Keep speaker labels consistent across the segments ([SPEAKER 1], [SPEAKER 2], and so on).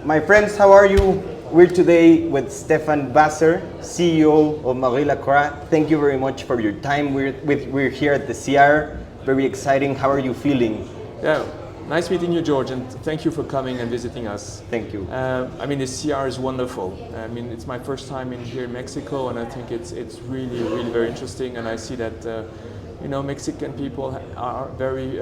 [SPEAKER 1] My friends, how are you? We're today with Stephan Waser, CEO of Maurice Lacroix. Thank you very much for your time. We're here at the CR. Very exciting. How are you feeling?
[SPEAKER 2] Yeah, nice meeting you, George, and thank you for coming and visiting us.
[SPEAKER 1] Thank you.
[SPEAKER 2] I mean, the CR is wonderful. I mean, it's my first time here in Mexico, and I think it's really very interesting. And I see that Mexican people are very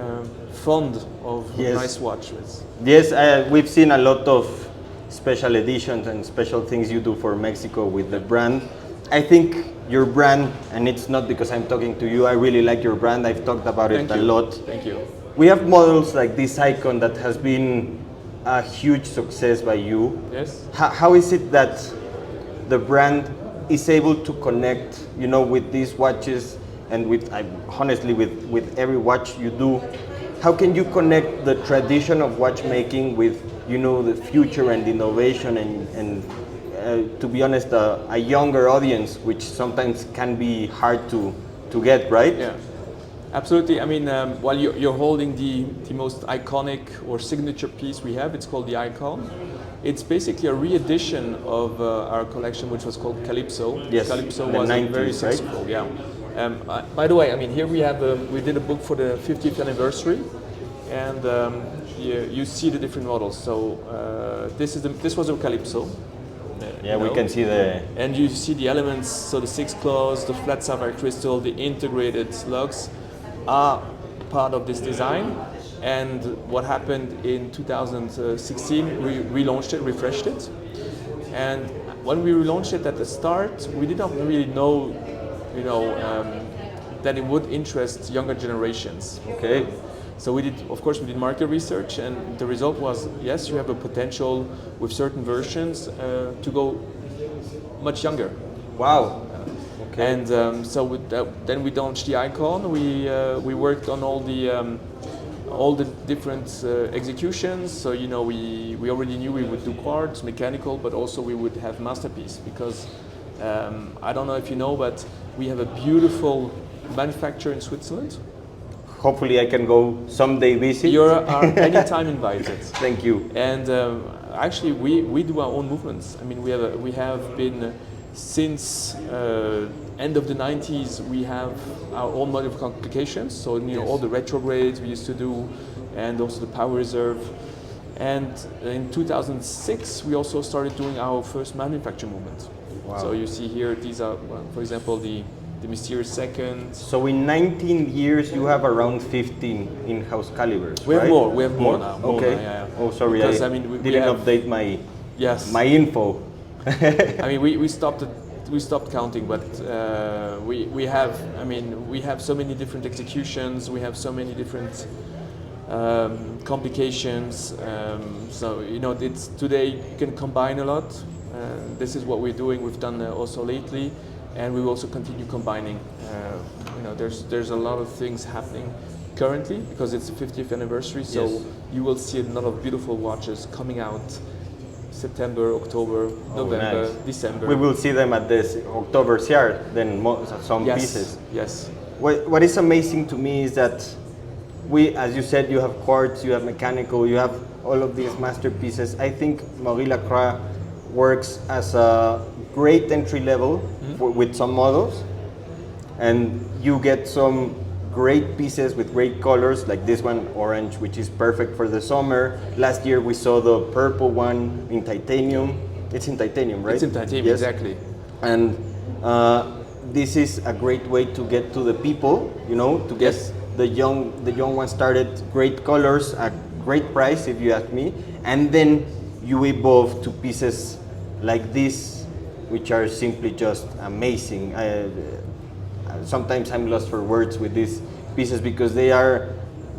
[SPEAKER 2] fond of nice watches.
[SPEAKER 1] Yes, we've seen a lot of special editions and special things you do for Mexico with the brand. I think your brand, and it's not because I'm talking to you, I really like your brand. I've talked about it a lot.
[SPEAKER 2] Thank you.
[SPEAKER 1] We have models like this icon that has been a huge success by you.
[SPEAKER 2] Yes.
[SPEAKER 1] How is it that the brand is able to connect, with these watches and honestly with every watch you do? How can you connect the tradition of watchmaking with, the future and innovation and to be honest, a younger audience, which sometimes can be hard to get, right?
[SPEAKER 2] Yeah, absolutely. I mean, while you're holding the most iconic or signature piece we have, it's called the Icon. It's basically a re-edition of our collection, which was called Calypso.
[SPEAKER 1] Yes,
[SPEAKER 2] Calypso
[SPEAKER 1] in the
[SPEAKER 2] was
[SPEAKER 1] 90s,
[SPEAKER 2] very successful. Right? Yeah. By the way, I mean, here we did a book for the 50th anniversary, and you see the different models. So this was a Calypso.
[SPEAKER 1] Yeah, we can see
[SPEAKER 2] and you see the elements. So the 6 claws, the flat sapphire crystal, the integrated lugs are part of this design. And what happened in 2016, we relaunched it, refreshed it. And when we relaunched it at the start, we did not really know, that it would interest younger generations.
[SPEAKER 1] Okay.
[SPEAKER 2] So we did market research, and the result was, yes, you have a potential with certain versions to go much younger.
[SPEAKER 1] Wow. Okay.
[SPEAKER 2] And then we launched the Icon. We worked on all the different executions. So we already knew we would do quartz, mechanical, but also we would have masterpiece because I don't know if you know, but we have a beautiful manufacturer in Switzerland.
[SPEAKER 1] Hopefully I can go someday visit.
[SPEAKER 2] You are anytime invited.
[SPEAKER 1] Thank you.
[SPEAKER 2] And actually we do our own movements. I mean, we have been since end of the 90s. We have our own modifications. So all the retrogrades we used to do, and also the power reserve. And in 2006 we also started doing our first manufacturing movement.
[SPEAKER 1] Wow.
[SPEAKER 2] So you see here, these are, for example, the mysterious second.
[SPEAKER 1] So in 19 years, you have around 15 in-house calibers,
[SPEAKER 2] We have
[SPEAKER 1] right?
[SPEAKER 2] more. We have more now.
[SPEAKER 1] Okay.
[SPEAKER 2] Yeah.
[SPEAKER 1] Oh, sorry.
[SPEAKER 2] Because,
[SPEAKER 1] I
[SPEAKER 2] mean, we
[SPEAKER 1] didn't
[SPEAKER 2] have,
[SPEAKER 1] update my info.
[SPEAKER 2] I mean, we stopped counting, but we have so many different executions. We have so many different complications. So it's today you can combine a lot. This is what we're doing. We've done also lately. And we will also continue combining. There's a lot of things happening currently because it's the 50th anniversary. So
[SPEAKER 1] yes.
[SPEAKER 2] You will see a lot of beautiful watches coming out September, October, November,
[SPEAKER 1] nice.
[SPEAKER 2] December.
[SPEAKER 1] We will see them at this October CR, then some pieces.
[SPEAKER 2] Yes.
[SPEAKER 1] What is amazing to me is that as you said, you have quartz, you have mechanical, you have all of these masterpieces. I think Maurice Lacroix works as a great entry level with some models, and you get some great pieces with great colors, like this one, orange, which is perfect for the summer. Last year we saw the purple one in titanium. It's in titanium, right?
[SPEAKER 2] It's in titanium,
[SPEAKER 1] yes.
[SPEAKER 2] Exactly.
[SPEAKER 1] And this is a great way to get to the people, to get
[SPEAKER 2] yes.
[SPEAKER 1] the young ones started. Great colors, a great price, if you ask me, and then you evolve to pieces like this, which are simply just amazing. Sometimes I'm lost for words with these pieces because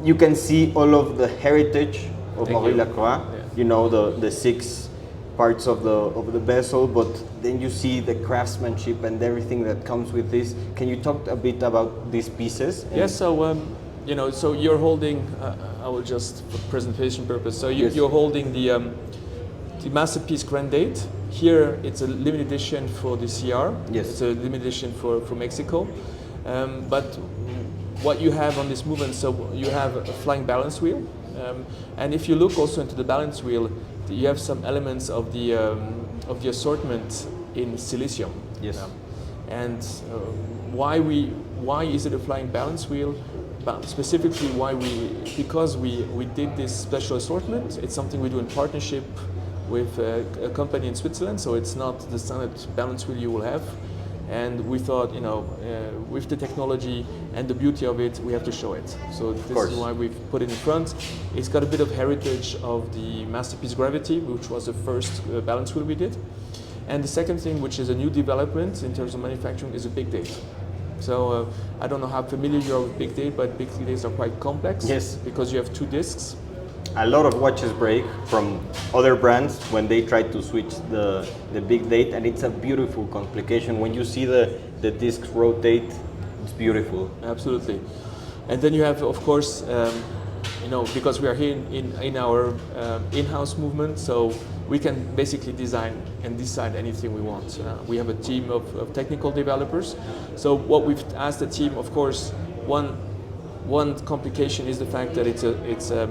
[SPEAKER 1] you can see all of the heritage of Maurice Lacroix. Yeah. The 6 parts of the bezel, but then you see the craftsmanship and everything that comes with this. Can you talk a bit about these pieces?
[SPEAKER 2] Yes. So so you're holding. I will just for presentation purpose. So you're holding the masterpiece Grand Date. Here it's a limited edition for the CR.
[SPEAKER 1] Yes.
[SPEAKER 2] It's a limited edition for Mexico. But what you have on this movement, so you have a flying balance wheel. And if you look also into the balance wheel, you have some elements of the assortment in silicium.
[SPEAKER 1] Yes.
[SPEAKER 2] And why is it a flying balance wheel? But specifically, because we did this special assortment. It's something we do in partnership with a company in Switzerland, so it's not the standard balance wheel you will have. And we thought, with the technology and the beauty of it, we have to show it. So this is why we've put it in front. It's got a bit of heritage of the masterpiece Gravity, which was the first balance wheel we did. And the second thing, which is a new development in terms of manufacturing, is a big date. So I don't know how familiar you are with big date, but big dates are quite complex.
[SPEAKER 1] Yes.
[SPEAKER 2] Because you have two discs.
[SPEAKER 1] A lot of watches break from other brands when they try to switch the big date, and it's a beautiful complication. When you see the discs rotate, it's beautiful.
[SPEAKER 2] Absolutely. And then you have, of course, because we are here in our in-house movement, so we can basically design and decide anything we want. We have a team of technical developers. So what we've asked the team, of course, one complication is the fact that it's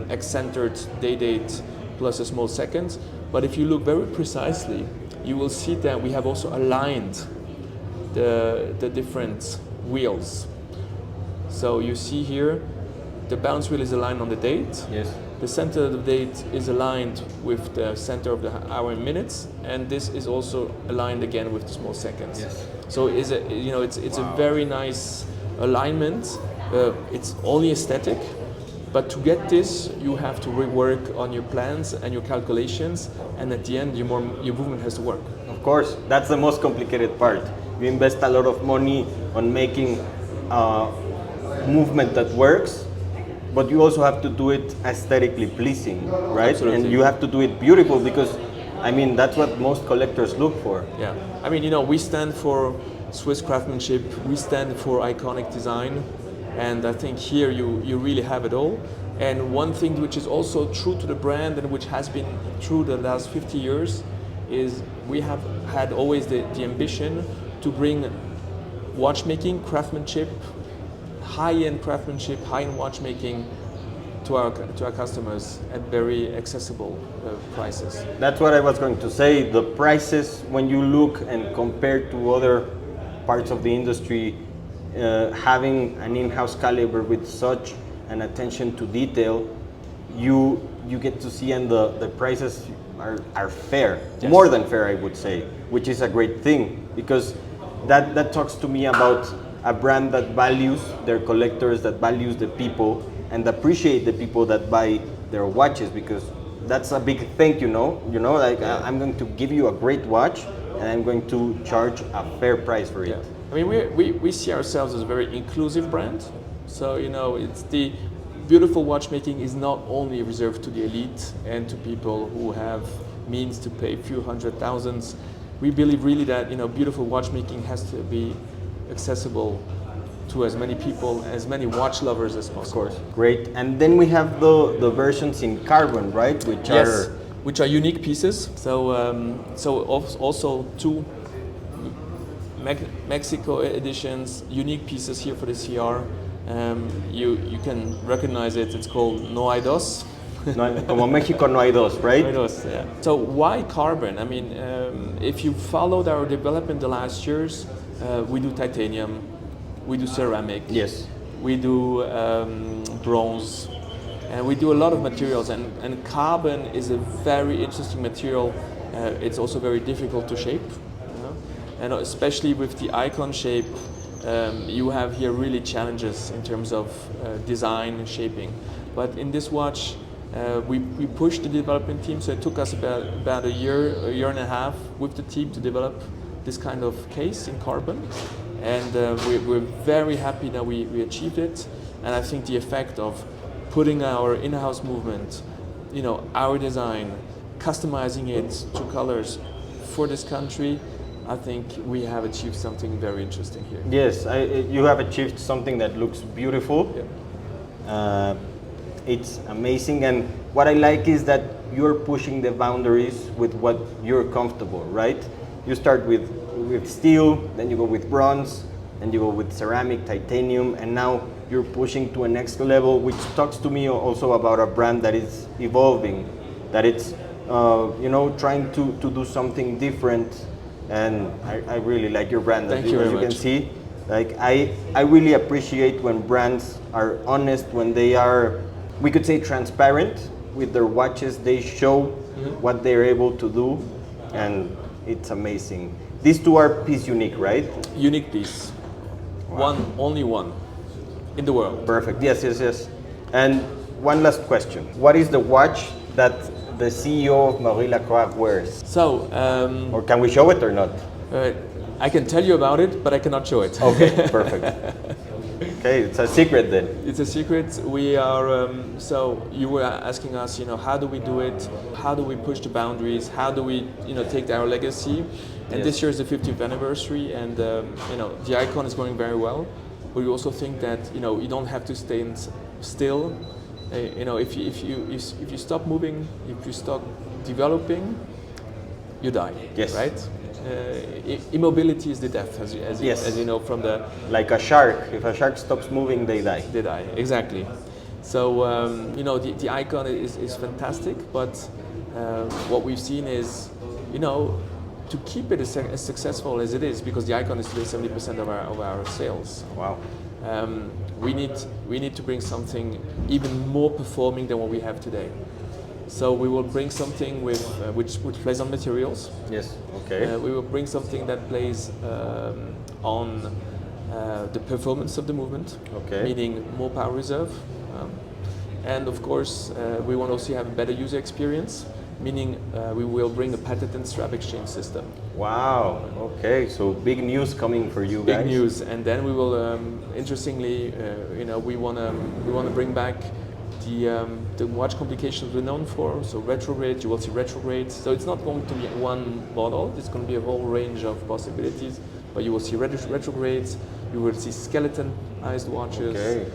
[SPEAKER 2] eccentered day date plus a small second. But if you look very precisely, you will see that we have also aligned the different wheels. So you see here, the balance wheel is aligned on the date.
[SPEAKER 1] Yes.
[SPEAKER 2] The center of the date is aligned with the center of the hour and minutes, and this is also aligned again with the small seconds.
[SPEAKER 1] Yes.
[SPEAKER 2] So it's a very nice alignment. It's only aesthetic, but to get this, you have to rework on your plans and your calculations, and at the end, your movement has to work.
[SPEAKER 1] Of course, that's the most complicated part. You invest a lot of money on making movement that works, but you also have to do it aesthetically pleasing, right?
[SPEAKER 2] Absolutely.
[SPEAKER 1] And you have to do it beautiful because, that's what most collectors look for.
[SPEAKER 2] Yeah, we stand for Swiss craftsmanship, we stand for iconic design, and I think here you really have it all. And one thing which is also true to the brand and which has been true the last 50 years is we have had always the ambition to bring watchmaking, craftsmanship, high-end craftsmanship, high-end watchmaking to our customers at very accessible prices.
[SPEAKER 1] That's what I was going to say. The prices, when you look and compare to other parts of the industry, having an in-house caliber with such an attention to detail, you get to see, and the prices are fair,
[SPEAKER 2] yes.
[SPEAKER 1] More than fair, I would say, which is a great thing, because that talks to me about a brand that values their collectors, that values the people, and appreciate the people that buy their watches, because that's a big thing, I'm going to give you a great watch, and I'm going to charge a fair price for it.
[SPEAKER 2] Yeah. We see ourselves as a very inclusive brand. So, it's the beautiful watchmaking is not only reserved to the elite and to people who have means to pay a few hundred thousands. We believe really that, beautiful watchmaking has to be accessible to as many people, as many watch lovers as possible.
[SPEAKER 1] Of course, great. And then we have the versions in carbon, right?
[SPEAKER 2] Which are unique pieces. So also two Mexico editions, unique pieces here for the CR. You can recognize it. It's called No Hay Dos.
[SPEAKER 1] Como Mexico no hay dos, right?
[SPEAKER 2] No hay dos, yeah. So why carbon? If you followed our development the last years, we do titanium, we do ceramic,
[SPEAKER 1] yes,
[SPEAKER 2] we do bronze, and we do a lot of materials. And carbon is a very interesting material. It's also very difficult to shape, and especially with the icon shape, you have here really challenges in terms of design and shaping. But in this watch, we pushed the development team, so it took us about a year and a half with the team to develop this kind of case in carbon, and we're very happy that we achieved it. And I think the effect of putting our in-house movement, our design, customizing it to colors for this country, I think we have achieved something very interesting here.
[SPEAKER 1] Yes, you have achieved something that looks beautiful.
[SPEAKER 2] Yeah.
[SPEAKER 1] It's amazing, and what I like is that you're pushing the boundaries with what you're comfortable, right? You start with steel, then you go with bronze, then you go with ceramic, titanium, and now you're pushing to a next level, which talks to me also about a brand that is evolving, that it's trying to do something different, and I really like your brand.
[SPEAKER 2] Thank you very
[SPEAKER 1] as you
[SPEAKER 2] much.
[SPEAKER 1] can see, like I really appreciate when brands are honest, when they are, we could say, transparent with their watches. They show what they're able to do, and it's amazing. These two are piece unique, right?
[SPEAKER 2] Unique piece.
[SPEAKER 1] Wow.
[SPEAKER 2] Only one in the world.
[SPEAKER 1] Perfect. Yes. And one last question. What is the watch that the CEO of Maurice Lacroix wears?
[SPEAKER 2] So,
[SPEAKER 1] Or can we show it or not?
[SPEAKER 2] I can tell you about it, but I cannot show it.
[SPEAKER 1] Okay, perfect. Okay, it's a secret then.
[SPEAKER 2] It's a secret. We are, so you were asking us, how do we do it? How do we push the boundaries? How do we, take our legacy? And this year is the 50th anniversary, and the icon is going very well. But we also think that you don't have to stay still. If you stop moving, if you stop developing, you die.
[SPEAKER 1] Yes.
[SPEAKER 2] Right. Immobility is the death, as you know from the.
[SPEAKER 1] Like a shark. If a shark stops moving, they die.
[SPEAKER 2] They die, exactly. So the icon is fantastic, but what we've seen is, to keep it as successful as it is, because the icon is today 70% of our sales.
[SPEAKER 1] Wow.
[SPEAKER 2] We need to bring something even more performing than what we have today. So we will bring something with which plays on materials.
[SPEAKER 1] Yes. Okay.
[SPEAKER 2] We will bring something that plays on the performance of the movement.
[SPEAKER 1] Okay.
[SPEAKER 2] Meaning more power reserve, and of course we want to also have a better user experience. Meaning we will bring a patented strap exchange system.
[SPEAKER 1] Wow. Okay. So big news coming for you guys.
[SPEAKER 2] Big news, and then we will interestingly, we wanna bring back the watch complications we're known for. So retrograde, you will see retrograde. So it's not going to be one model. It's going to be a whole range of possibilities. But you will see retrogrades. You will see skeletonized watches.
[SPEAKER 1] Okay.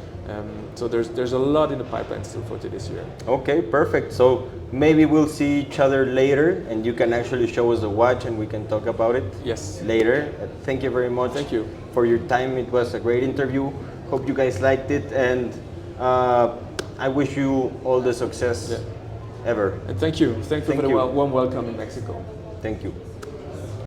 [SPEAKER 2] So there's a lot in the pipeline still for this year.
[SPEAKER 1] Okay, perfect. So maybe we'll see each other later, and you can actually show us the watch, and we can talk about it.
[SPEAKER 2] Yes.
[SPEAKER 1] Later. Thank you very much.
[SPEAKER 2] Thank you
[SPEAKER 1] for your time. It was a great interview. Hope you guys liked it, and I wish you all the success ever.
[SPEAKER 2] And thank you for the warm welcome in Mexico.
[SPEAKER 1] Thank you.